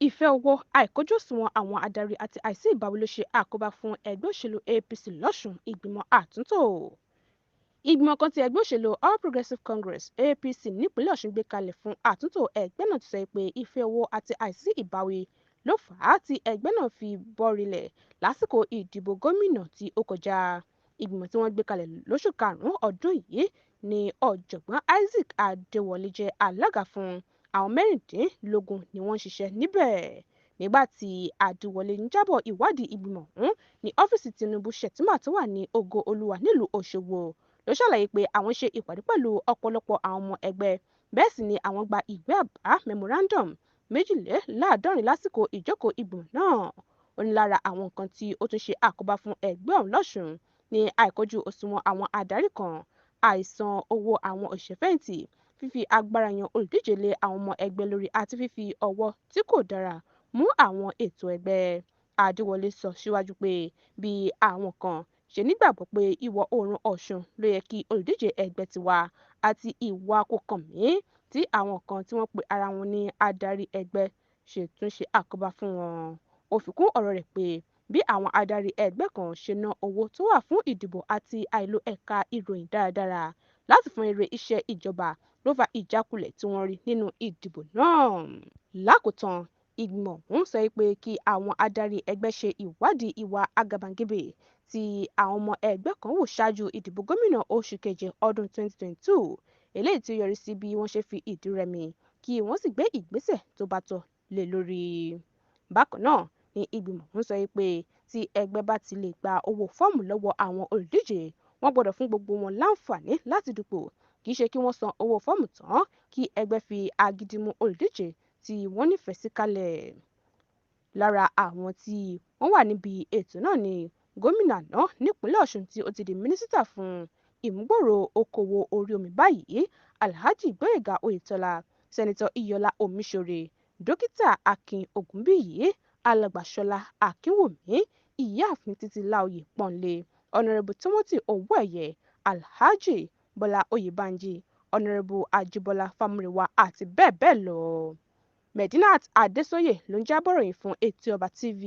Ìfẹ́ owó, àìkojú òṣùwọ̀n àwọn adarí àti àìsí ìbáwí ló ṣe àkóbá fún ẹgbẹ́ òṣèlú APC lọ́sùn. Ìgbìmọ̀ àtúntò. Ìgbìmọ̀ kan ti ẹgbẹ́ òṣèlú All Progressives Congress APC nípínlẹ̀ Ọ̀ṣun gbé kalẹ̀ fún àtúntò ẹgbẹ́ náà ti sọ pé ìfẹ́ owó àti àìsí ìbáwí ló fà á tí ẹgbẹ́ náà fi bọ́rílẹ̀ lásìkò ìdìbò gómìnà tí ó kọjá. Ìgbìmọ̀ tí wọ́n gbé kalẹ̀ lóṣù karùn-ún ọdún yìí ni ọ̀jọ̀gbọ́n Isaac Adewọle jẹ́ alága fún. Àwọn mẹ́rìndínlógún ni wọ́n ń ṣiṣẹ́ níbẹ̀. Nígbà tí Adewọle ń jábọ̀ ìwádìí ìgbìmọ̀ ọ̀hún ní ọ́fíìsì Tinubu Shettima tó wà ní Ògo Olúwa nílùú Òṣogbo ló ṣàlàyé pé àwọn ṣe ìpàdé pẹ̀lú ọ̀pọ̀lọpọ̀ àwọn ọmọ ẹgbẹ́, bẹ́ẹ̀ sì ni àwọn gba ìwé àbá memorandum 72 lásìkò ìjókòó ìgbìmọ̀ náà. Ó ní lára àwọn nǹkan tí ó tún ṣe àkóbá fún ẹgbẹ́ ọ̀hún lọ́sùn ní àìkojú òṣùwọ̀n àwọn adarí kan, àìsan owó àwọn òṣìṣẹ́fẹ̀yìntì, fífi agbára yan olùdíje lé àwọn ọmọ ẹgbẹ́ lórí àti fífi ọwọ́ tí kò dára mú àwọn ètò ẹgbẹ́. Adéwọlé sọ síwájú pé bí àwọn kan ṣe nígbàgbọ́ pé ìwọ̀ oòrùn Ọ̀ṣun ló yẹ kí olùdíje ẹgbẹ́ ti wà àti ìwà kò kàn mí tí àwọn kan tí wọ́n pe ara wọn ní adarí ẹgbẹ́ ṣe tún ṣe àkóbá fún wọn. Ó fi kún ọ̀rọ̀ rẹ̀ pé bí àwọn adarí ẹgbẹ́ kan ṣe ná owó tó wà fún ìdìbò àti àìlò ẹ̀ka ìròyìn dáradára láti fún èrè iṣẹ́ ìjọba ló fa ìjákulẹ̀ tí wọ́n rí nínú ìdìbò náà. Lákòótán, ìgbìmọ̀ ọ̀hún sọ pé kí àwọn adarí ẹgbẹ́ ṣe ìwádìí ìwà àgàbàgebè tí àwọn ọmọ ẹgbẹ́ kan hù ṣáájú ìdìbò gómìnà oṣù keje ọdún 2022, eléyìí tí ó yọrí sí bí wọ́n ṣe fi ìdí rẹmi, kí wọ́n sì gbé ìgbésẹ̀ tó bá tọ́ lé lórí. Bákan náà ni ìgbìmọ̀ ọ̀hún sọ pé tí ẹgbẹ́ bá ti lè gba owó fọ́ọ̀mù lọ́wọ́ àwọn olùdíje, wọ́n gbọ́dọ̀ fún gbogbo wọn láǹfààní láti dupò, kì í ṣe kí wọ́n san owó fọ́ọ̀mù tán kí ẹgbẹ́ fi agídí mú olùdíje tí wọ́n nífẹ̀ẹ́ sí kalẹ̀. Lára àwọn tí wọ́n wà níbi ètò náà ni gómìnà náà nípínlẹ̀ Ọ̀ṣun tí ó ti di mínísítà fún ìmúgbòòrò okòwò orí omi báyìí, Alhaji Gbóyèga Oyètọ́lá, sẹ́nitọ́ Iyọlá Omíṣore, dókítà Akin Ògúnbíyì, alàgbà Ṣọlá Akínwùmí, ìyáàfin Títíláòyè Pọ́nlé, ọ̀nàrẹ́bù Timothy Owóẹ̀yẹ, Alhaji Bọ́lá Oyèbánjí, ọ̀nàrẹ́bù Ajíbọ́lá Fámúrewá àti bẹ́ẹ̀ bẹ́ẹ̀ lọ. Medinat Adésóyè ló ń jábọ̀ ròyìn fún Etí Ọba TV.